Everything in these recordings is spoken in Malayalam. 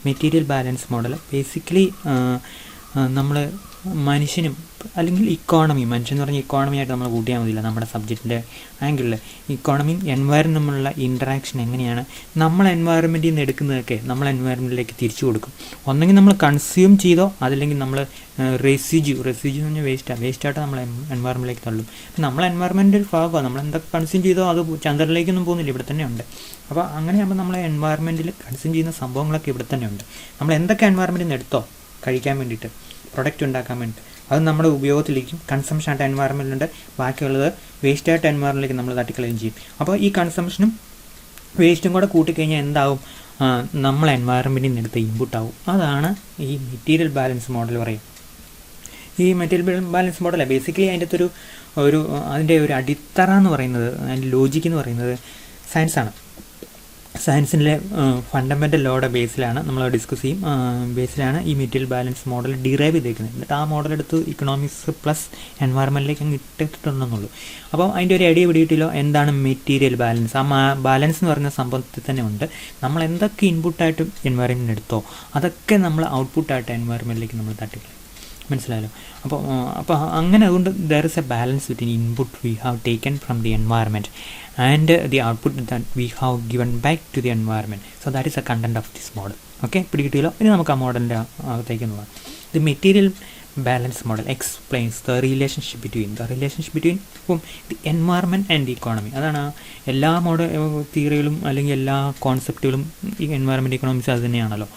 മെറ്റീരിയൽ ബാലൻസ് മോഡൽ ബേസിക്കലി നമ്മൾ മനുഷ്യനും അല്ലെങ്കിൽ ഇക്കോണമി, മനുഷ്യൻ എന്ന് പറഞ്ഞാൽ ഇക്കോണമി ആയിട്ട് നമ്മൾ കൂട്ടിയാൽ മതിയില്ല. നമ്മുടെ സബ്ജക്റ്റിൻ്റെ ആംഗിളിൽ ഇക്കോണമിയും എൻവയറമെൻറ്റും തമ്മിലുള്ള ഇൻട്രാക്ഷൻ എങ്ങനെയാണ് നമ്മൾ എൻവയറമെൻറ്റിൽ നിന്ന് എടുക്കുന്നതൊക്കെ നമ്മൾ എൻവയറമെൻറ്റിലേക്ക് തിരിച്ചു കൊടുക്കും. ഒന്നെങ്കിൽ നമ്മൾ കൺസ്യൂം ചെയ്തോ, അതല്ലെങ്കിൽ നമ്മൾ റെസിഡ്യൂ എന്ന് പറഞ്ഞാൽ വേസ്റ്റായിട്ട് നമ്മൾ എൻവയറമെൻറ്റിലേക്ക് തള്ളും. നമ്മൾ എൻവയറമെൻറ്റ് ഒരു ഭാഗമാണ്. നമ്മൾ എന്തൊക്കെ കൺസ്യൂം ചെയ്തോ അത് ചന്ദ്രനിലേക്കൊന്നും പോകുന്നില്ല, ഇവിടെ തന്നെ ഉണ്ട്. അപ്പോൾ അങ്ങനെയാകുമ്പോൾ നമ്മൾ എൻവയറമെൻറ്റിൽ കൺസ്യൂം ചെയ്യുന്ന സംഭവങ്ങളൊക്കെ ഇവിടെ തന്നെ ഉണ്ട്. നമ്മൾ എന്തൊക്കെ എൻവയറമെൻറ്റിൽ നിന്ന് എടുത്തോ കഴിക്കാൻ വേണ്ടിയിട്ട്, പ്രൊഡക്റ്റ് ഉണ്ടാക്കാൻ വേണ്ടിയിട്ട്, അത് നമ്മുടെ ഉപയോഗത്തിലേക്കും കൺസംഷനായിട്ട് എൻവയറമെൻറ്റിലുണ്ട്. ബാക്കിയുള്ളത് വേസ്റ്റായിട്ട് എൻവയറമെൻറ്റിലേക്ക് നമ്മൾ തട്ടിക്കളയും ചെയ്യും. അപ്പോൾ ഈ കൺസംഷനും വേസ്റ്റും കൂടെ കൂട്ടിക്കഴിഞ്ഞാൽ എന്താവും? നമ്മൾ എൻവയറമെൻറ്റിൽ നിന്ന് എടുത്ത ഇൻപുട്ടാവും. അതാണ് ഈ മെറ്റീരിയൽ ബാലൻസ് മോഡൽ പറയും. ഈ മെറ്റീരിയൽ ബാലൻസ് മോഡൽ ബേസിക്കലി അതിൻ്റെ അതിൻ്റെ ഒരു അടിത്തറ എന്ന് പറയുന്നത്, അതിൻ്റെ ലോജിക്ക് എന്ന് പറയുന്നത് സയൻസാണ്. സയൻസിലെ ഫണ്ടമെൻ്റൽ ലോയുടെ ബേസിലാണ് നമ്മൾ ഡിസ്കസ് ചെയ്യും. ബേസിലാണ് ഈ മെറ്റീരിയൽ ബാലൻസ് മോഡൽ ഡിറൈവ് ചെയ്തേക്കുന്നത്. എന്നിട്ട് ആ മോഡൽ എടുത്ത് ഇക്കണോമിക്സ് പ്ലസ് എൻവയറമെൻറ്റിലേക്ക് അങ്ങ് ഇട്ടിട്ടുണ്ടെന്നുള്ളൂ. അപ്പോൾ അതിൻ്റെ ഒരു ഐഡിയ പിടിയിട്ടില്ലോ എന്താണ് മെറ്റീരിയൽ ബാലൻസ്. ആ ബാലൻസ് എന്ന് പറയുന്ന സംഭവത്തിൽ തന്നെ ഉണ്ട്. നമ്മൾ എന്തൊക്കെ ഇൻപുട്ടായിട്ട് എൻവയറമെൻറ്റിന് എടുത്തോ അതൊക്കെ നമ്മൾ ഔട്ട്പുട്ടായിട്ട് എൻവയറമെൻറ്റിലേക്ക് നമ്മൾ തട്ടിക്കളയും. മനസ്സിലായല്ലോ? അപ്പോൾ അങ്ങനെ അതുകൊണ്ട് there is a balance between input we have taken from the environment and the output that we have given back to the environment. So that is a content of this model. Okay, പിടികിട്ടിയല്ലോ? ഇനി നമുക്ക് ആ മോഡലിൻ്റെ അകത്തേക്ക് നോക്കാം. The material balance model explains the relationship between the environment and the economy. അതാണ് എല്ലാ തിയറികളും അല്ലെങ്കിൽ എല്ലാ കോൺസെപ്റ്റുകളും ഈ എൻവയറമെൻറ്റ് ഇക്കണോമിക്സ് അത് തന്നെയാണല്ലോ.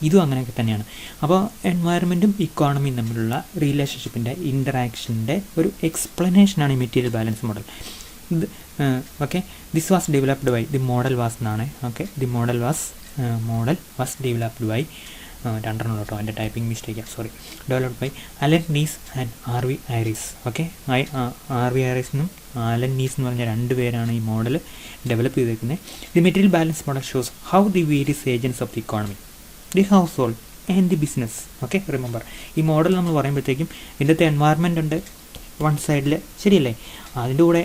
ഇതും അങ്ങനെയൊക്കെ തന്നെയാണ്. അപ്പോൾ എൻവയറമെൻറ്റും ഇക്കോണമിയും തമ്മിലുള്ള റിലേഷൻഷിപ്പിൻ്റെ ഇൻറ്ററാക്ഷൻ്റെ ഒരു എക്സ്പ്ലനേഷനാണ് ഈ material balance model. Okay, this was developed by the model was എന്നാണ്. Okay, the model was developed by രണ്ടെണ്ണം കേട്ടോ, എൻ്റെ ടൈപ്പിംഗ് മിസ്റ്റേക്കാണ്, sorry. Developed by Alan Kneese and R V. Ayres. Okay, R V. ഐറിസിനും അലൻ നീസ് എന്ന് പറഞ്ഞ രണ്ട് പേരാണ് ഈ മോഡൽ ഡെവലപ്പ് ചെയ്തേക്കുന്നത്. The material balance model shows how the various agents of the economy, the household and the business. Okay, remember ഈ മോഡൽ നമ്മൾ പറയുമ്പോഴത്തേക്കും ഇതിൻ്റെ എൻവയറമെൻ്റ് ഉണ്ട് വൺ സൈഡിൽ, ശരിയല്ലേ? അതിൻ്റെ കൂടെ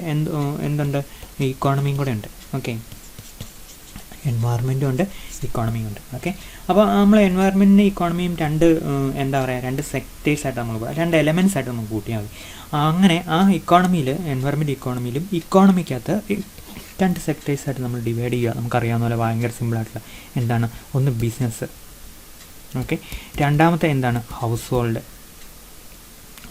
എന്തുണ്ട്? ഇക്കോണമിയും കൂടെ ഉണ്ട്. ഓക്കെ, എൻവയറമെൻറ്റും ഉണ്ട്, ഇക്കോണമിയും ഉണ്ട്. ഓക്കെ, അപ്പോൾ നമ്മൾ എൻവയറമെൻറ്റിനും ഇക്കോണമിയും രണ്ട് സെക്ടേഴ്സായിട്ട് നമ്മൾ രണ്ട് എലമെൻറ്റ്സ് ആയിട്ട് നമുക്ക് കൂട്ടിയാൽ മതി. അങ്ങനെ ആ ഇക്കോണമിയിൽ ഇക്കോണമിയിലും ഇക്കോണമിക്കകത്ത് രണ്ട് സെക്ടേഴ്സായിട്ട് നമ്മൾ ഡിവൈഡ് ചെയ്യുക. നമുക്കറിയാവുന്ന പോലെ ഭയങ്കര സിമ്പിളായിട്ടുള്ള എന്താണ്? ഒന്ന് ബിസിനസ്. ഓക്കെ, രണ്ടാമത്തെ എന്താണ്? House hold.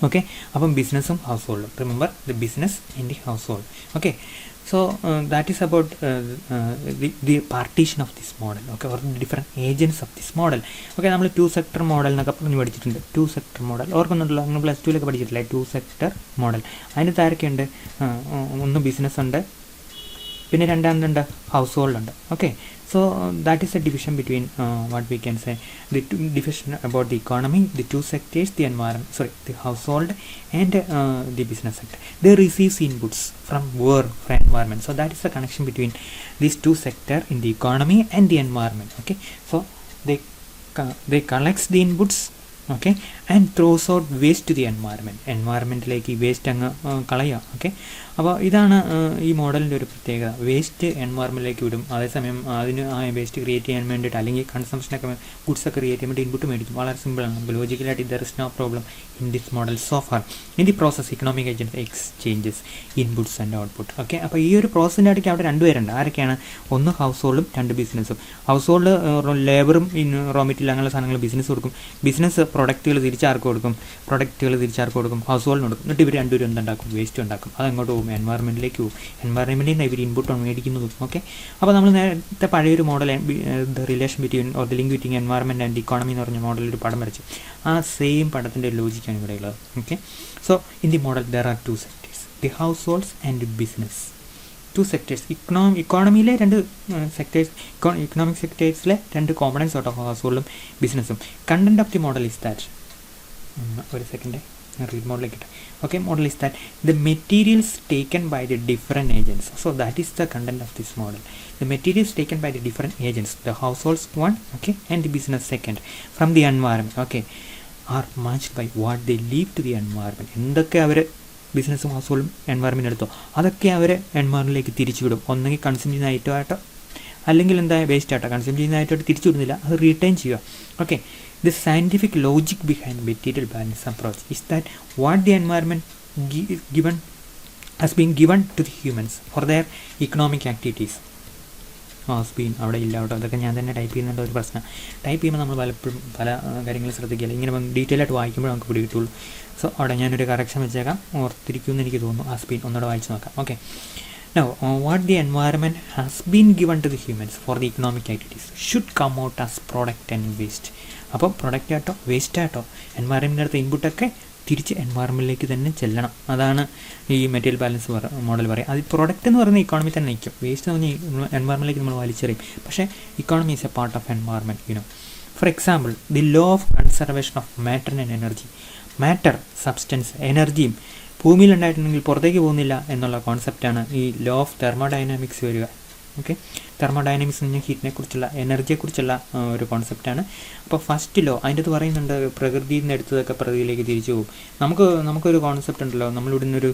ഓക്കെ, അപ്പം ബിസിനസ്സും ഹൗസ് ഹോൾഡും. Remember the business and the household. Okay, so that is about the partition of this model, okay, or the different agents of this model. Okay, നമ്മൾ 2 sector model എന്നൊക്കെ പറഞ്ഞു പഠിച്ചിട്ടുണ്ട്. 2 sector model ഓർക്കുന്നുണ്ടല്ലോ, നിങ്ങൾ +2 പഠിച്ചിട്ടില്ലേ? 2 sector model. അതിന് താരൊക്കെയുണ്ട്, ഒന്ന് ബിസിനസ് ഉണ്ട്, പിന്നെ രണ്ടാമതുണ്ട് ഹൗസ് ഹോൾഡ് ഉണ്ട്. Okay, so that is a division between what we can say, the division about the economy, the two sectors, the environment, the household and the business sector. They receive inputs from environment. So that is the connection between these two sector in the economy and the environment. Okay, so they collects the inputs, okay, and throws out waste to the environmentലേക്ക് ഈ വേസ്റ്റ് അങ്ങ് കളയുക. ഓക്കെ, അപ്പോൾ ഇതാണ് ഈ മോഡലിൻ്റെ ഒരു പ്രത്യേകത. വേസ്റ്റ് എൻവയറമെൻറ്റിലേക്ക് വിടും, അതേസമയം അതിന് ആ വേസ്റ്റ് ക്രിയേറ്റ് ചെയ്യാൻ വേണ്ടിയിട്ട് അല്ലെങ്കിൽ കൺസംഷനൊക്കെ ഗുഡ്സൊക്കെ ക്രിയേറ്റ് ചെയ്യാൻ വേണ്ടി ഇൻപുട്ട് മേടിക്കും. വളരെ സിമ്പിളാണ്. നമുക്ക് ലോജിക്കലായിട്ട് there is no problem in this model so far. In the process economic agents exchanges inputs and output. Okay, അപ്പോൾ ഈ ഒരു പ്രോസസ്സിൻ്റെ ഇടയ്ക്ക് അവിടെ രണ്ടുപേരുണ്ട്. ആരൊക്കെയാണ്? ഒന്ന് ഹൗസ് ഹോൾഡും രണ്ട് ബിസിനസ്സും. ഹൗസ് ഹോൾഡ് ലേബറും റോ മെറ്റീരിയൽ അങ്ങനെയുള്ള സാധനങ്ങൾ ബിസിനസ് കൊടുക്കും. ബിസിനസ് പ്രൊഡക്റ്റുകൾ തിരിച്ചാർക്ക് കൊടുക്കും, ഹൗസ് ഹോൾഡിന് കൊടുക്കും. എന്നിട്ട് ഇവർ രണ്ടുപേരും എന്തുണ്ടാക്കും? വേസ്റ്റ് ഉണ്ടാക്കും. അതങ്ങോട്ട് പോകും, എൻവയറമെൻറ്റിലേക്ക് പോകും. എൻവയറമെൻറ്റിൽ നിന്ന് ഇവർ ഇൻപുട്ടാണ് മേടിക്കുന്നതും. ഓക്കെ, അപ്പോൾ നമ്മൾ നേരത്തെ പഴയൊരു model the relation between or the link between environment and economy എന്ന് പറഞ്ഞ മോഡലിൽ ഒരു പടം വരച്ചു. ആ സെയിം പടത്തിൻ്റെ ലോജിക്കാണ് ഇവിടെ ഉള്ളത്. Okay, so in the model there are 2 sectors, the house holds and business. 2 sectors. ഇക്കോണമിയിലെ രണ്ട് സെക്ടേഴ്സ്, ഇക്കണോമിക് സെക്ടേഴ്സിലെ രണ്ട് കോമ്പണൻസ് ഓട്ടോ ഹൗസ് ഹോൾഡും ബിസിനസ്സും. Content of the model is that, ഒരു സെക്കൻഡ് റീഡ് മോഡലിലേക്ക് ഇട്ട്. Okay, model is that the materials taken by the different agents. So that is the content of this model. The materials taken by the different agents, the households one, okay, and the business second, from the environment, okay, are matched by what they leave to the environment. എന്തൊക്കെ അവർ ബിസിനസ്സും ഹൗസ് ഹോൾഡും എൻവയറമെൻറ്റ് എടുത്തോ അതൊക്കെ അവർ എൻവയറമെൻറ്റിലേക്ക് തിരിച്ചു വിടും. ഒന്നെങ്കിൽ കൺസ്യൂം ചെയ്യുന്ന ഐറ്റമായിട്ടോ അല്ലെങ്കിൽ എന്താ വേസ്റ്റ് ആട്ടോ, കൺസ്യൂം ചെയ്യുന്നതായിട്ട് തിരിച്ചു വിടുന്നില്ല, അത് റീറ്റൈൻ ചെയ്യുക. Okay, the scientific logic behind material balance approach is that what the environment given has been given to the humans for their economic activities. സ്പീൻ അവിടെ ഇല്ല കേട്ടോ, അതൊക്കെ ഞാൻ തന്നെ ടൈപ്പ് ചെയ്യുന്നുണ്ട്. ഒരു പ്രശ്നം, ടൈപ്പ് ചെയ്യുമ്പോൾ നമ്മൾ പലപ്പോഴും പല കാര്യങ്ങൾ ശ്രദ്ധിക്കില്ല, ഇങ്ങനെ ഡീറ്റെയിൽ ആയിട്ട് വായിക്കുമ്പോൾ നമുക്ക് പിടികിട്ടുള്ളൂ. സോ അവിടെ ഞാനൊരു കറക്ഷൻ വെച്ചേക്കാം, ഓർത്തിരിക്കുമെന്ന് എനിക്ക് തോന്നുന്നു. ആ സ്പീൻ ഒന്നുകൂടെ വായിച്ച് നോക്കാം. Okay, now what the environment has been given to the humans for the economic activities should come out as product and waste. അപ്പോൾ പ്രൊഡക്റ്റ് ആയിട്ടോ വേസ്റ്റ് ആയിട്ടോ എൻവയറമെൻറ്റിൻ്റെ അടുത്ത് ഇൻപുട്ടൊക്കെ തിരിച്ച് എൻവയറമെൻറ്റിലേക്ക് തന്നെ ചെല്ലണം. അതാണ് ഈ മെറ്റീരിയൽ ബാലൻസ് മോഡൽ പറയുക. അത് പ്രൊഡക്റ്റ് എന്ന് പറയുന്ന ഇക്കോണമി തന്നെ നിൽക്കും, വേസ്റ്റ് എന്ന് പറഞ്ഞാൽ എൻവയറമെൻറ്റിലേക്ക് നമ്മൾ വലിച്ചെറിയും. പക്ഷേ economy is A part of environment, you know. For example, the law of conservation of matter and energy. Matter, substance, എനർജിയും ഭൂമിയിൽ ഉണ്ടായിട്ടുണ്ടെങ്കിൽ പുറത്തേക്ക് പോകുന്നില്ല എന്നുള്ള കോൺസെപ്റ്റാണ് ഈ ലോ ഓഫ് തെർമോഡൈനാമിക്സ് വരിക. ഓക്കെ, തെർമോഡൈനാമിക്സ് എന്ന് പറഞ്ഞാൽ ഹീറ്റിനെ കുറിച്ചുള്ള, എനർജിയെക്കുറിച്ചുള്ള ഒരു കോൺസെപ്റ്റാണ്. അപ്പോൾ ഫസ്റ്റ് ലോ അതിൻ്റെ അത് പറയുന്നുണ്ട്, പ്രകൃതിയിൽ നിന്ന് എടുത്തതൊക്കെ പ്രകൃതിയിലേക്ക് തിരിച്ചു പോകും. നമുക്കൊരു കോൺസെപ്റ്റ് ഉണ്ടല്ലോ, നമ്മളിവിടെ നിന്നൊരു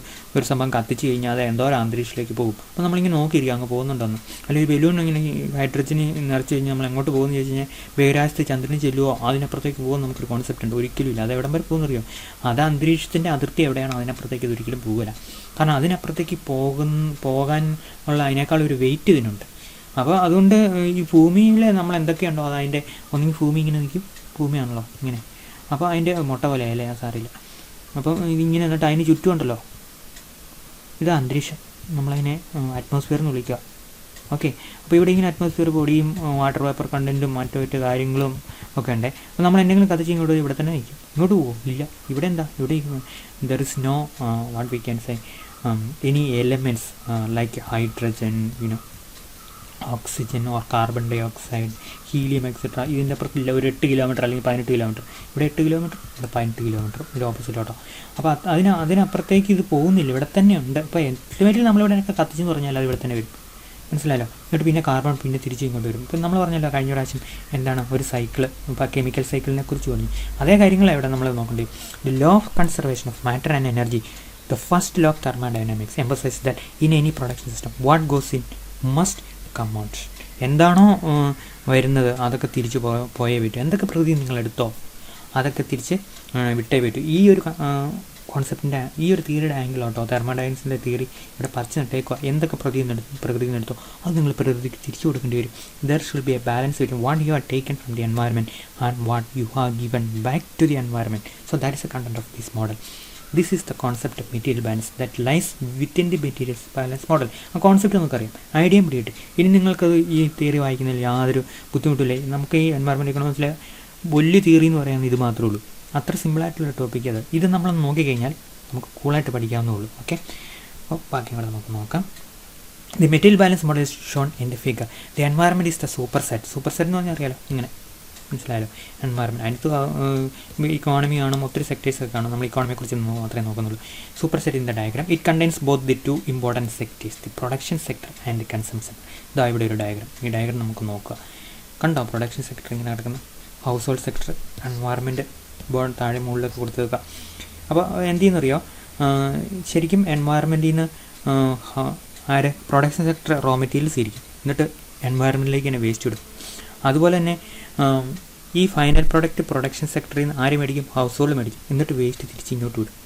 സംഭവം കത്തിച്ച് കഴിഞ്ഞാൽ അത് എന്തോ ഒരു അന്തരീക്ഷത്തിലേക്ക് പോകും. അപ്പോൾ നമ്മളിങ്ങനെ നോക്കിയിരിക്കും അങ്ങ് പോകുന്നുണ്ടെന്ന്. അല്ലെങ്കിൽ ബലൂൺ ഇങ്ങനെ ഹൈഡ്രജന് നിറച്ച് കഴിഞ്ഞാൽ നമ്മൾ എങ്ങോട്ട് പോകുമെന്ന് ചോദിച്ചു കഴിഞ്ഞാൽ ബഹിരാകാശത്ത് ചന്ദ്രന് ചെല്ലുമോ അതിനപ്പുറത്തേക്ക് പോകുമെന്ന് നമുക്കൊരു കോൺസെപ്റ്റ് ഉണ്ട്. ഒരിക്കലും ഇല്ല. അത് എവിടം വരെ പോകുമെന്ന് അറിയോ? അത് അന്തരീക്ഷത്തിൻ്റെ അതിർത്തി എവിടെയാണോ അതിനപ്പുറത്തേക്ക് ഇത് ഒരിക്കലും പോകില്ല. കാരണം അതിനപ്പുറത്തേക്ക് പോകാൻ ഉള്ള അതിനേക്കാൾ ഒരു വെയിറ്റ് ഇതിനുണ്ട്. അപ്പോൾ അതുകൊണ്ട് ഈ ഭൂമിയിൽ നമ്മൾ എന്തൊക്കെയുണ്ടോ അത് അതിൻ്റെ ഒന്നെങ്കിൽ ഭൂമി ഇങ്ങനെ നിൽക്കും, ഭൂമിയാണല്ലോ ഇങ്ങനെ, അപ്പോൾ അതിൻ്റെ മുട്ട പോലെ അല്ലേ, ആ സാറില്ല. അപ്പം ഇതിങ്ങനെ എന്നിട്ട് അതിന് ചുറ്റുമുണ്ടല്ലോ, ഇത് അന്തരീക്ഷം, നമ്മളതിനെ അറ്റ്മോസ്ഫിയർ എന്ന് വിളിക്കുക. ഓക്കെ, അപ്പോൾ ഇവിടെ ഇങ്ങനെ അറ്റ്മോസ്ഫിയർ പൊടിയും വാട്ടർ വേപ്പർ കണ്ടൻറ്റും മറ്റു കാര്യങ്ങളും ഒക്കെ ഉണ്ട്. അപ്പോൾ നമ്മൾ എന്തെങ്കിലും കത്തിച്ച് ഇങ്ങോട്ട് ഇവിടെ തന്നെ നിൽക്കും, ഇങ്ങോട്ട് പോകും ഇല്ല. ഇവിടെ എന്താ, ഇവിടെ there is no what we can say any elements like hydrogen, you know, oxygen or carbon dioxide, helium etcetera. ഇതിൻ്റെ അപ്പുറത്തില്ല. ഒരു 8 കിലോമീറ്റർ അല്ലെങ്കിൽ 18 കിലോമീറ്റർ, ഇവിടെ 8 കിലോമീറ്റർ, ഇവിടെ 18 കിലോമീറ്റർ, ഇത് ഓപ്പോസിറ്റോട്ടോ. അപ്പോൾ അതിനപ്പുറത്തേക്ക് ഇത് പോകുന്നില്ല, ഇവിടെ തന്നെ ഉണ്ട്. ഇപ്പോൾ എൽറ്റിമേറ്റ്ലി നമ്മളിവിടെയൊക്കെ കത്തിച്ചെന്ന് പറഞ്ഞാൽ അത് ഇവിടെ തന്നെ വരും, മനസ്സിലായല്ലോ. എന്നിട്ട് പിന്നെ കാർബൺ പിന്നെ തിരിച്ച് ഇങ്ങോട്ട് വരും. ഇപ്പം നമ്മൾ പറഞ്ഞല്ലോ കഴിഞ്ഞ പ്രാവശ്യം എന്താണ് ഒരു സൈക്കിൾ, ഇപ്പോൾ കെമിക്കൽ സൈക്കിളിനെ കുറിച്ച് പറഞ്ഞു. അതേ കാര്യങ്ങളാണ് ഇവിടെ നമ്മൾ നോക്കേണ്ടത്. The law of conservation of matter and energy, the first law of thermodynamics emphasise that in any production system what goes in must come out. എന്താണോ വരുന്നത് അതൊക്കെ തിരിച്ച് പോയേ പറ്റും. എന്തൊക്കെ പ്രകൃതി നിങ്ങളെടുത്തോ അതൊക്കെ തിരിച്ച് വിട്ടേ പറ്റും. ഈ ഒരു കോൺസെപ്റ്റിൻ്റെ, ഈ ഒരു തിയറിയുടെ ആംഗിളോട്ടോ തെർമോഡൈനാമിക്സിൻ്റെ തിയറി ഇവിടെ പറിച്ച് നട്ടേക്കുക. എന്തൊക്കെ പ്രകൃതിയിൽ നിന്ന് എടുത്തോ അത് നിങ്ങൾ പ്രകൃതിക്ക് തിരിച്ചു കൊടുക്കേണ്ടി വരും. There should be a balance between what you are taken from the environment and what you have given back to the environment. So that is a content of this model. This is the concept of material balance that lies within the material balance model. ആ കോൺസെപ്റ്റ് നമുക്കറിയാം, ഐഡിയയും പിടിയിട്ട്. ഇനി നിങ്ങൾക്കത് ഈ തിയറി വായിക്കുന്നതിൽ യാതൊരു ബുദ്ധിമുട്ടില്ലേ. നമുക്ക് ഈ എൻവയറമെൻറ്റ് ഇക്കണോമിക്സിലെ വലിയ തിയറി എന്ന് പറയുന്നത് ഇത് മാത്രമേ ഉള്ളൂ. അത്ര സിമ്പിളായിട്ടുള്ള ടോപ്പിക് അത്. ഇത് നമ്മൾ നോക്കിക്കഴിഞ്ഞാൽ നമുക്ക് കൂളായിട്ട് പഠിക്കാവുന്നേ. ഓക്കെ, അപ്പോൾ ബാക്കി കൂടെ നമുക്ക് നോക്കാം. The material balance model is shown in the figure. The environment is the super set എന്ന് പറഞ്ഞാൽ അറിയാലോ, ഇങ്ങനെ മനസ്സിലായാലോ. എൻവയറമെൻറ്റ് അതിനകത്ത് ഇക്കോണമി കാണും, ഒത്തിരി സെക്ടേഴ്സൊക്കെ കാണും. നമ്മൾ ഇക്കോണമിയെക്കുറിച്ച് മാത്രമേ നോക്കുന്നുള്ളൂ. Superset in the diagram it contains both the 2 important sectors, the production sector and the consumption. ഇതാ ഇവിടെ ഒരു ഡയഗ്രാം. ഈ ഡയഗ്രാം നമുക്ക് നോക്കുക. കണ്ടോ പ്രൊഡക്ഷൻ സെക്ടർ ഇങ്ങനെ കിടക്കുന്നത്, house hold sector, environment board താഴെ മുകളിലൊക്കെ കൊടുത്ത് വെക്കുക. അപ്പോൾ എന്ത് ചെയ്യുന്നറിയോ, ശരിക്കും എൻവയറമെൻറ്റിൽ നിന്ന് പ്രൊഡക്ഷൻ സെക്ടർ റോ മെറ്റീരിയൽസ് ഇരിക്കും, എന്നിട്ട് എൻവയറമെൻറ്റിലേക്ക് തന്നെ വേസ്റ്റ് ഇടും. അതുപോലെ തന്നെ ഈ ഫൈനൽ പ്രൊഡക്റ്റ് പ്രൊഡക്ഷൻ സെക്ടറിൽ നിന്ന് ആര് മേടിക്കും, ഹൗസ് ഹോൾഡ് മേടിക്കും, എന്നിട്ട് വേസ്റ്റ് തിരിച്ച് ഇങ്ങോട്ട് വിടും.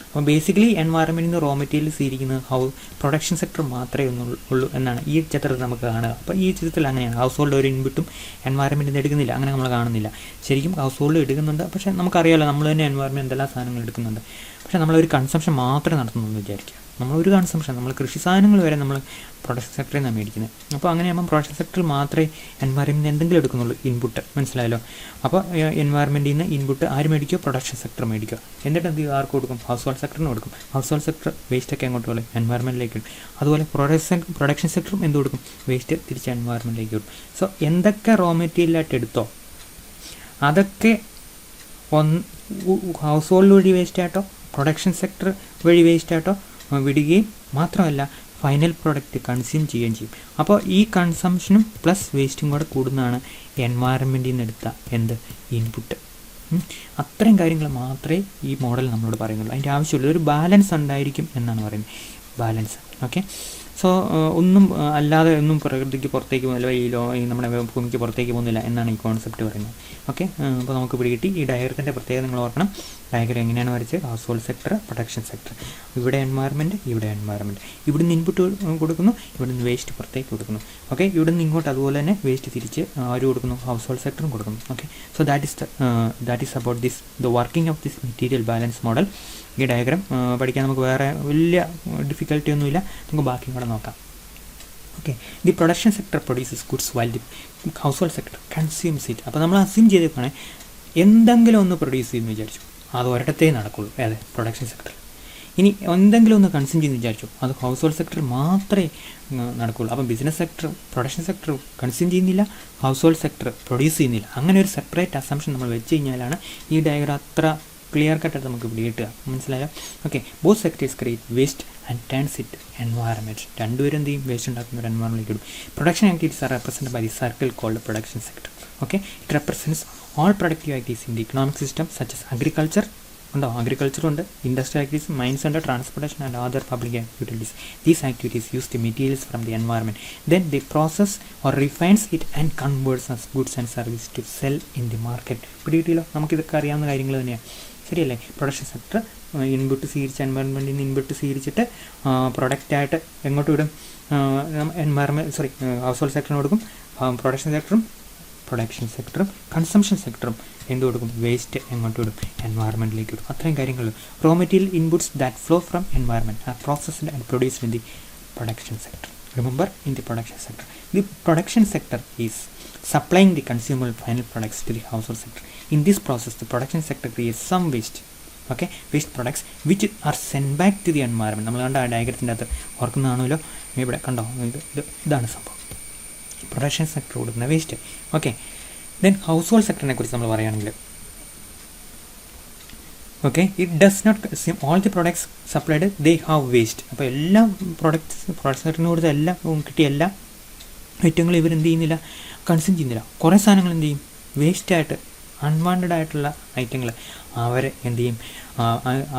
അപ്പോൾ ബേസിക്കലി എൻവയറമെൻറ്റിൽ നിന്ന് റോ മെറ്റീരിയൽസ് ഇരിക്കുന്നത് പ്രൊഡക്ഷൻ സെക്ടർ മാത്രമേ ഉള്ളൂ എന്നാണ് ഈ ചിത്രത്തിൽ നമുക്ക് കാണുക. അപ്പോൾ ഈ ചിത്രത്തിൽ അങ്ങനെയാണ്, ഹൗസ് ഹോൾഡ് ഒരു ഇൻപുട്ടും എൻവയറമെൻറ്റിൽ നിന്ന് എടുക്കുന്നില്ല, അങ്ങനെ നമ്മൾ കാണുന്നില്ല. ശരിക്കും ഹൗസ് ഹോൾഡ് എടുക്കുന്നുണ്ട്, പക്ഷേ നമുക്കറിയാമല്ലോ നമ്മൾ തന്നെ എൻവയറമെൻറ്റ് എന്തെല്ലാം സാധനങ്ങൾ എടുക്കുന്നുണ്ട്. പക്ഷേ നമ്മളൊരു കൺസംഷൻ മാത്രമേ നടത്തുന്നു വിചാരിക്കുക. നമ്മളൊരു കൺസംഷൻ, നമ്മൾ കൃഷി സാധനങ്ങൾ വരെ നമ്മൾ പ്രൊഡക്ഷൻ സെക്ടറിൽ നിന്നാണ് മേടിക്കുന്നത്. അപ്പോൾ അങ്ങനെയാകുമ്പോൾ പ്രൊഡക്ഷൻ സെക്ടറിൽ മാത്രമേ എൻവയറമെൻറ്റിന് എന്തെങ്കിലും എടുക്കുന്നുള്ളൂ, ഇൻപുട്ട്, മനസ്സിലായല്ലോ. അപ്പോൾ എൻവയറമെൻറ്റിൽ നിന്ന് ഇൻപുട്ട് ആര് മേടിക്കുക, പ്രൊഡക്ഷൻ സെക്ടർ മേടിക്കുക. എന്നിട്ട് എന്ത് ആർക്ക് കൊടുക്കും, ഹൗസ് ഹോൾഡ് സെക്ടറിന് കൊടുക്കും. ഹൗസ് ഹോൾഡ് സെക്ടർ വേസ്റ്റൊക്കെ എങ്ങോട്ട് പോലെ എൻവയറമെൻറ്റിലേക്ക് ഇടും. അതുപോലെ പ്രൊഡക്ഷൻ സെക്ടറും എന്ത് കൊടുക്കും, വേസ്റ്റ് തിരിച്ച് എൻവയറമെൻറ്റിലേക്ക് ഇടും. സോ എന്തൊക്കെ റോ മെറ്റീരിയലായിട്ട് എടുത്തോ അതൊക്കെ ഹൗസ് ഹോൾഡ് വഴി വേസ്റ്റ് ആയിട്ടോ പ്രൊഡക്ഷൻ സെക്ടർ വഴി വേസ്റ്റ് ആയിട്ടോ വിടുകയും മാത്രമല്ല ഫൈനൽ പ്രോഡക്റ്റ് കൺസ്യൂം ചെയ്യുകയും ചെയ്യും. അപ്പോൾ ഈ കൺസംഷനും പ്ലസ് വേസ്റ്റും കൂടെ കൂടുന്നതാണ് എൻവയറമെൻറ്റിൽ നിന്ന് എടുത്ത ഇൻപുട്ട്. അത്രയും കാര്യങ്ങൾ മാത്രമേ ഈ മോഡൽ നമ്മളോട് പറയുന്നുള്ളൂ. അതിൻ്റെ ആവശ്യമുള്ളൂ, ഒരു ബാലൻസ് ഉണ്ടായിരിക്കും എന്നാണ് പറയുന്നത്, ബാലൻസ്. ഓക്കെ, സോ ഒന്നും അല്ലാതെ ഒന്നും പ്രകൃതിക്ക് പുറത്തേക്ക് പോകുന്നില്ല, ഈ നമ്മുടെ ഭൂമിക്ക് പുറത്തേക്ക് പോകുന്നില്ല എന്നാണ് ഈ കോൺസെപ്റ്റ് പറയുന്നത്. ഓക്കെ, അപ്പോൾ നമുക്ക് പിടികിട്ടി. ഈ ഡയഗ്രത്തിൻ്റെ പ്രത്യേകത നിങ്ങൾ ഓർക്കണം. ഡയഗ്രം എങ്ങനെയാണ് വരച്ചത്? House hold sector, production sector, ഇവിടെ എൻവയറമെൻറ്റ്, ഇവിടെ എൻവയറമെൻറ്റ്, ഇവിടുന്ന് ഇൻപുട്ട് കൊടുക്കുന്നു, ഇവിടുന്ന് വേസ്റ്റ് പുറത്തേക്ക് കൊടുക്കുന്നു. ഓക്കെ, ഇവിടുന്ന് ഇങ്ങോട്ട് അതുപോലെ തന്നെ വേസ്റ്റ് തിരിച്ച് ആര് കൊടുക്കുന്നു? ഹൗസ് ഹോൾഡ് സെക്ടറും കൊടുക്കുന്നു. Okay, so that is about this the working of this material balance model. ഈ ഡയഗ്രാം പഠിക്കാൻ നമുക്ക് വേറെ വലിയ ഡിഫിക്കൽട്ടി ഒന്നുമില്ല, നമുക്ക് ബാക്കി കൂടെ നോക്കാം. Okay, the production sector produces goods while the household sector consumes it. അപ്പോൾ നമ്മൾ അസ്യൂം ചെയ്തേക്കാണ് എന്തെങ്കിലും ഒന്ന് പ്രൊഡ്യൂസ് ചെയ്യുമെന്ന് വിചാരിച്ചു, അത് ഒരിടത്തേ നടക്കുള്ളൂ, അതെ പ്രൊഡക്ഷൻ സെക്ടറിൽ. ഇനി എന്തെങ്കിലും ഒന്ന് കൺസ്യൂം ചെയ്യുമെന്ന് വിചാരിച്ചു, അത് ഹൗസ് ഹോൾഡ് സെക്ടറിൽ മാത്രമേ നടക്കുകയുള്ളൂ. അപ്പം business sector, production sector consume ചെയ്യുന്നില്ല, ഹൗസ് ഹോൾഡ് സെക്ടർ പ്രൊഡ്യൂസ് ചെയ്യുന്നില്ല. അങ്ങനെ ഒരു സെപ്പറേറ്റ് അസംഷൻ നമ്മൾ വെച്ച് കഴിഞ്ഞാലാണ് ഈ ഡയഗ്രാം അത്ര ക്ലിയർ കട്ടായിട്ട് നമുക്ക് പിടികിട്ടുക. മനസ്സിലായോ? Okay, both sectors create waste and turns it environment. രണ്ടുപേരും എന്ത് ചെയ്യും? വേസ്റ്റ് ഉണ്ടാക്കുന്ന ഒരു എൻവയറമെൻറ്റിലേക്ക് ഇടും. Production activities are represented by the circle called production sector. Okay, it represents all productive activities in the economic system such as agriculture ഉണ്ടോ, അഗ്രികൾച്ചർ ഉണ്ട്, ഇൻഡസ്ട്രിയൽ ആക്ടിവിറ്റീസ്, മൈൻസ് ഉണ്ട്, transportation and other public utilities. These activities use the materials from the environment, then the process or refines it and converts as goods and service to sell in the market. പിടികിട്ടിയല്ലോ, നമുക്കിതൊക്കെ അറിയാവുന്ന കാര്യങ്ങൾ തന്നെയാണ്, ശരിയല്ലേ? പ്രൊഡക്ഷൻ സെക്ടർ ഇൻപുട്ട് സ്വീകരിച്ച് എൻവയറമെൻറ്റിൽ നിന്ന് ഇൻപുട്ട് സ്വീകരിച്ചിട്ട് പ്രൊഡക്റ്റായിട്ട് എങ്ങോട്ട് വിടും? ഹൗസ് ഹോൾഡ് സെക്ടറിന് കൊടുക്കും. പ്രൊഡക്ഷൻ സെക്ടറും കൺസംഷൻ സെക്ടറും എന്ത് കൊടുക്കും? വേസ്റ്റ് എങ്ങോട്ട് വിടും? എൻവയറമെൻറ്റിലേക്ക് വിടും. അത്രയും കാര്യങ്ങൾ. Raw material inputs that flow from environment are processed and produced in the production sector. Remember, in the production sector. The production sector is supplying the consumable final products to the household sector. In this process, the production sector creates some waste. Okay, waste products which are sent back to the environment. നമ്മൾ കണ്ട ആ ഡയഗ്രത്തിൻ്റെ അകത്ത് ഓർക്കുന്നതാണല്ലോ, ഇവിടെ കണ്ടോ, ഇതാണ് സംഭവം, പ്രൊഡക്ഷൻ സെക്ടർ കൊടുക്കുന്ന waste. Okay, then household സെക്ടറിനെ കുറിച്ച് നമ്മൾ പറയുകയാണെങ്കിൽ, okay, it does not consume all the products supplied, they have waste. അപ്പോൾ എല്ലാ പ്രൊഡക്റ്റ് സെക്ടറിന് കൊടുത്ത കിട്ടിയ എല്ലാ ഐറ്റങ്ങളും ഇവരെന്ത് ചെയ്യുന്നില്ല? കൺസ്യൂം ചെയ്യുന്നില്ല. കുറേ സാധനങ്ങൾ എന്ത് ചെയ്യും? വേസ്റ്റായിട്ട്, അൺവാണ്ടഡ് ആയിട്ടുള്ള ഐറ്റങ്ങൾ അവരെ എന്ത് ചെയ്യും?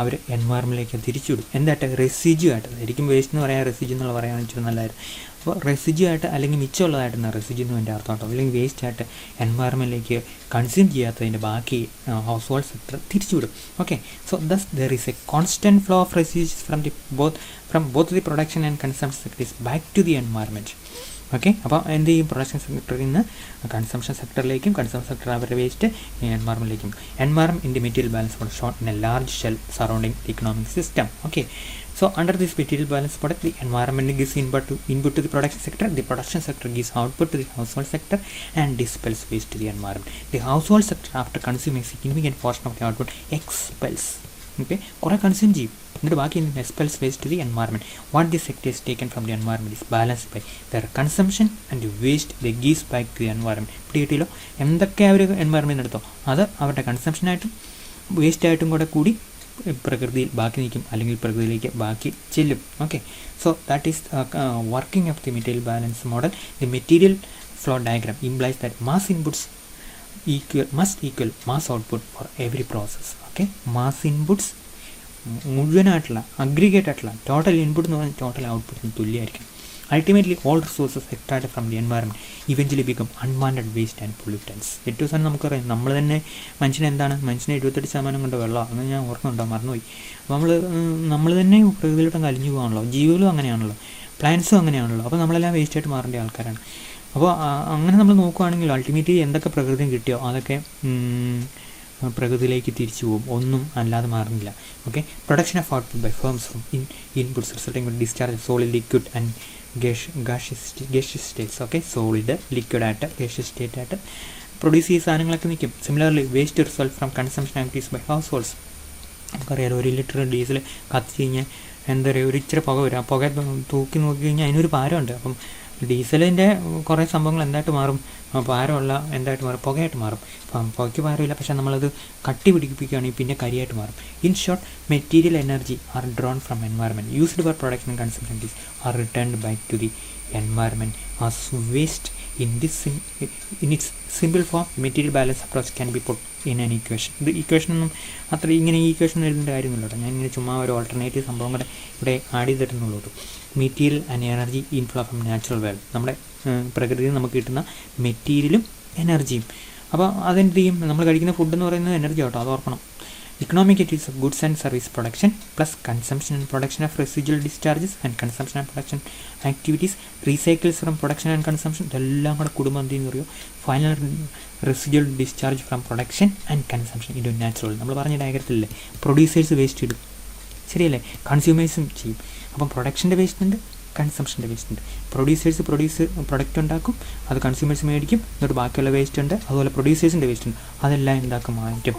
അവർ എൻവയറമെൻറ്റിലേക്ക് തിരിച്ചുവിടും. എന്തായിട്ട്? റെസിഡ്യൂ ആയിട്ട്. ശരിക്കും വേസ്റ്റ് എന്ന് പറയാൻ റെസിഡ്യൂ എന്നുള്ള പറയാൻ വെച്ചാൽ നല്ലതായിരുന്നു. അപ്പോൾ റെസിഡ്യൂ ആയിട്ട് അല്ലെങ്കിൽ മിച്ചമുള്ളതായിട്ടാണ് റെസിഡ്യൂ എന്ന് എൻ്റെ അർത്ഥം കേട്ടോ. അല്ലെങ്കിൽ വേസ്റ്റ് ആയിട്ട് എൻവയറമെൻറ്റിലേക്ക് കൺസ്യൂം ചെയ്യാത്തതിൻ്റെ ബാക്കി ഹൗസ് ഹോൾഡ് സെക്ടർ തിരിച്ചുവിടും. Okay, so thus there is a constant flow of residues from both the production and consumption sectors back to the environment. Okay, അപ്പോൾ എന്ത് ചെയ്യും? പ്രൊഡക്ഷൻ സെക്ടറിൽ നിന്ന് കൺസംഷൻ സെക്ടറിലേക്കും, കൺസംഷൻ സെക്ടർ അവരുടെ വേസ്റ്റ് എൻവയറമെൻറ്റിലേക്കും. Environment in the material balance model shown in a large shell surrounding the economic system. Okay, so under this material balance model, the environment gives input to the production sector, the production sector gives output to the household sector and dispels waste to the environment. The household sector, after consuming significant portion of the output, expels. Okay, കുറേ കൺസ്യൂം ചെയ്യും, എന്നിട്ട് ബാക്കി expels waste to the environment. What the sector is taken from the environment is balanced by their consumption and the waste they gives back to the environment. പിടികിട്ടില്ലോ? എന്തൊക്കെ അവർ എൻവയറമെൻറ്റ് എടുത്തോ അത് അവരുടെ കൺസംഷനായിട്ടും വേസ്റ്റായിട്ടും കൂടി പ്രകൃതിയിൽ ബാക്കി നിൽക്കും, അല്ലെങ്കിൽ പ്രകൃതിയിലേക്ക് ബാക്കി ചെല്ലും. Okay, so that is working of the material balance model. The material flow diagram implies that mass inputs must equal mass output for every process. Okay, mass inputs മുഴുവനായിട്ടുള്ള അഗ്രിഗേറ്റ് ആയിട്ടുള്ള ടോട്ടൽ ഇൻപുട്ട് എന്ന് പറഞ്ഞാൽ ടോട്ടൽ ഔട്ട്പുട്ടിന് തുല്യമായിരിക്കും. Ultimately, all resources extracted from the environment eventually become unwanted waste and pollutants. ഏറ്റവും അവസാനം നമുക്കറിയാം, നമ്മൾ തന്നെ മനുഷ്യന് 28% കൊണ്ട് വെള്ളമാണ്, അങ്ങനെ ഞാൻ ഓർക്കുന്നുണ്ടോ, മറന്നുപോയി. അപ്പോൾ നമ്മൾ തന്നെ പ്രകൃതിയിലോട്ട് അലിഞ്ഞു പോകാണല്ലോ, ജീവികളും അങ്ങനെയാണല്ലോ, പ്ലാന്റ്സും അങ്ങനെയാണല്ലോ. അപ്പോൾ നമ്മളെല്ലാം വേസ്റ്റായിട്ട് മാറേണ്ട ആൾക്കാരാണ്. അപ്പോൾ അങ്ങനെ നമ്മൾ നോക്കുകയാണെങ്കിൽ അൾട്ടിമേറ്റ്ലി എന്തൊക്കെ പ്രകൃതിയും കിട്ടിയോ അതൊക്കെ പ്രകൃതിയിലേക്ക് തിരിച്ചു പോകും, ഒന്നും അല്ലാതെ മാറുന്നില്ല. Okay, production of output by firms from inputs resulting with discharge solid liquid and gaseous states. Okay, solid, ലിക്വിഡായിട്ട്, gaseous സ്റ്റേറ്റ് ആയിട്ട് പ്രൊഡ്യൂസ് ചെയ്യുന്ന സാധനങ്ങളൊക്കെ നിൽക്കും. Similarly waste result from consumption activities by households. നമുക്കറിയാലോ, 1 ലിറ്റർ ഡീസൽ കത്തിച്ച് കഴിഞ്ഞാൽ എന്താ പറയുക, ഒരു ഇച്ചിരി പുക വരും. ആ പുക തൂക്കി നോക്കി കഴിഞ്ഞാൽ അതിനൊരു ഭാരമുണ്ട്. അപ്പം ഡീസലിൻ്റെ കുറേ സംഭവങ്ങൾ എന്തായിട്ട് മാറും? ഭാരമുള്ള എന്തായിട്ട് മാറും? പുകയായിട്ട് മാറും. പുകയ്ക്ക് ഭാരമില്ല, പക്ഷേ നമ്മളത് കട്ടി പിടിപ്പിക്കുകയാണെങ്കിൽ പിന്നെ കരിയായിട്ട് മാറും. In short, material energy are drawn from environment used for production and consumption are returned back to the environment as waste. In its simple form, material balance approach can be put in an equation. ഇത് ഇക്വേഷനൊന്നും അത്ര ഇങ്ങനെ ഈ ഇക്വേഷൻ എഴുതേണ്ട കാര്യമൊന്നുമില്ല കേട്ടോ. ഞാനിങ്ങനെ ചുമ്മാ ഒരു ഓൾട്ടർനേറ്റീവ് സംഭവം കൂടെ ഇവിടെ ആഡ് ചെയ്തിട്ടുന്നുള്ളൂ. Material and energy inflow from natural world. നമ്മുടെ പ്രകൃതിയിൽ നമുക്ക് കിട്ടുന്ന മെറ്റീരിയലും എനർജിയും. അപ്പോൾ അതെന്ത് ചെയ്യും? നമ്മൾ കഴിക്കുന്ന ഫുഡ് എന്ന് പറയുന്നത് എനർജി കേട്ടോ, അത് ഓർക്കണം. Economic activities of goods and service production plus consumption and production of residual discharges and consumption and production activities, recycles from production and consumption, ഇതെല്ലാം കൂടെ കുടുംബം എന്ത് ചെയ്യുന്നു അറിയോ? Final residual discharge from production and consumption in natural. നമ്മൾ പറഞ്ഞ ഡയഗ്രത്തിലല്ലേ പ്രൊഡ്യൂസേഴ്സ് വേസ്റ്റ് ഇടും, ശരിയല്ലേ? കൺസ്യൂമേഴ്സും ചെയ്യും. അപ്പം പ്രൊഡക്ഷൻ്റെ വേസ്റ്റ് ഉണ്ട്, കൺസംഷൻ്റെ വേസ്റ്റ് ഉണ്ട്. പ്രൊഡക്റ്റ് ഉണ്ടാക്കും, അത് കൺസ്യൂമേഴ്സ് മേടിക്കും, എന്നിട്ട് ബാക്കിയുള്ള വേസ്റ്റ് ഉണ്ട്. അതുപോലെ പ്രൊഡ്യൂസേഴ്സിൻ്റെ വേസ്റ്റ് ഉണ്ട്, അതെല്ലാം എന്താക്കും? മാറ്റും.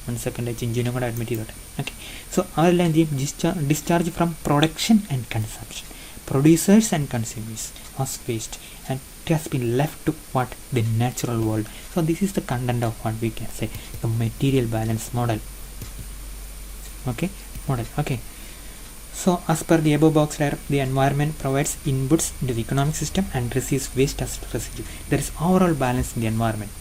വൺ സെക്കൻഡ് ചിഞ്ചിനും കൂടെ അഡ്മിറ്റ് ചെയ്തോട്ടെ. ഓക്കെ, സോ അതെല്ലാം എന്ത് ചെയ്യും? Discharge from production and consumption, producers and consumers as waste and it has been left to what? The natural world. So this is the content of what we can say the material balance model. Okay. So as per the above box diagram, the environment provides inputs into the economic system and receives waste as residue. There is overall balance in the environment,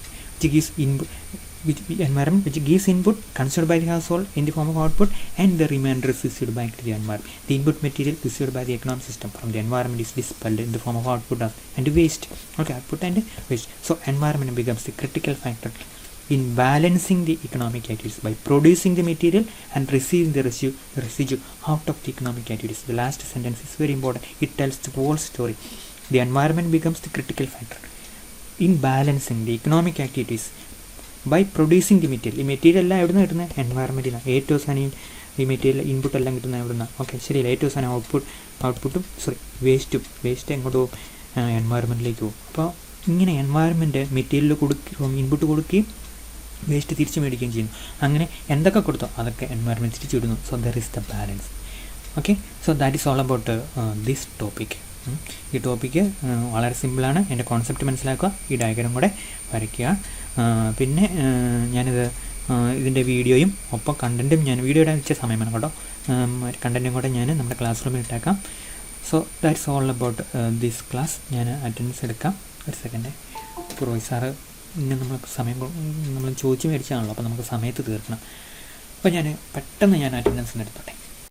which gives input consumed by the household in the form of output, and the remainder is received back to the environment. The input material received by the economic system from the environment is dispelled in the form of output and waste. Okay, output and waste. So environment becomes the critical factor in balancing the economic activities by producing the material and receiving the residue out of the economic activities. The last sentence is very important. It tells the whole story. The environment becomes the critical factor in balancing the economic activities by producing the material. ഈ മെറ്റീരിയൽ എല്ലാം എവിടെ നിന്ന് കിട്ടുന്നത്? എൻവയറമെൻറ്റിൽ നിന്ന്. ഏറ്റവും അവസാനം ഈ മെറ്റീരിയൽ ഇൻപുട്ട് എല്ലാം കിട്ടുന്നത് എവിടെ നിന്നാണ്? ഓക്കെ, ശരിയല്ല. ഏറ്റവും അവസാനം ഔട്ട്പുട്ടും വേസ്റ്റ് എങ്ങോട്ട് പോകും? എൻവയറമെൻറ്റിലേക്ക് പോകും. അപ്പോൾ ഇങ്ങനെ എൻവയറമെൻറ്റ് മെറ്റീരിയൽ ഇൻപുട്ട് കൊടുക്കുകയും വേസ്റ്റ് തിരിച്ച് മേടിക്കുകയും ചെയ്യുന്നു. അങ്ങനെ എന്തൊക്കെ കൊടുത്തോ അതൊക്കെ എൻവയറമെൻറ്റ് തിരിച്ചു വിടുന്നു. So there is the balance. Okay, so that is all about this topic. ഈ ടോപ്പിക്ക് വളരെ സിമ്പിളാണ്. എൻ്റെ കോൺസെപ്റ്റ് മനസ്സിലാക്കുക, ഈ ഡയഗ്രം കൂടെ വരയ്ക്കുക. പിന്നെ ഇതിൻ്റെ വീഡിയോയും ഒപ്പം കണ്ടൻറ്റും ഞാൻ വീഡിയോയുടെ വെച്ച സമയം വേണം കേട്ടോ. കണ്ടൻറ്റും കൂടെ ഞാൻ നമ്മുടെ ക്ലാസ് റൂമിൽ ഇട്ടേക്കാം. So that's all about this class. ഞാൻ അറ്റൻഡൻസ് എടുക്കാം. ഒരു സെക്കൻഡ്. റോയ് സാറ് ഇന്ന് നമ്മൾ ചോദിച്ച് മേടിച്ചാണല്ലോ, അപ്പോൾ നമുക്ക് സമയത്ത് തീർക്കണം. അപ്പോൾ പെട്ടെന്ന് ഞാൻ അറ്റൻഡൻസിന് എടുത്തോട്ടെ.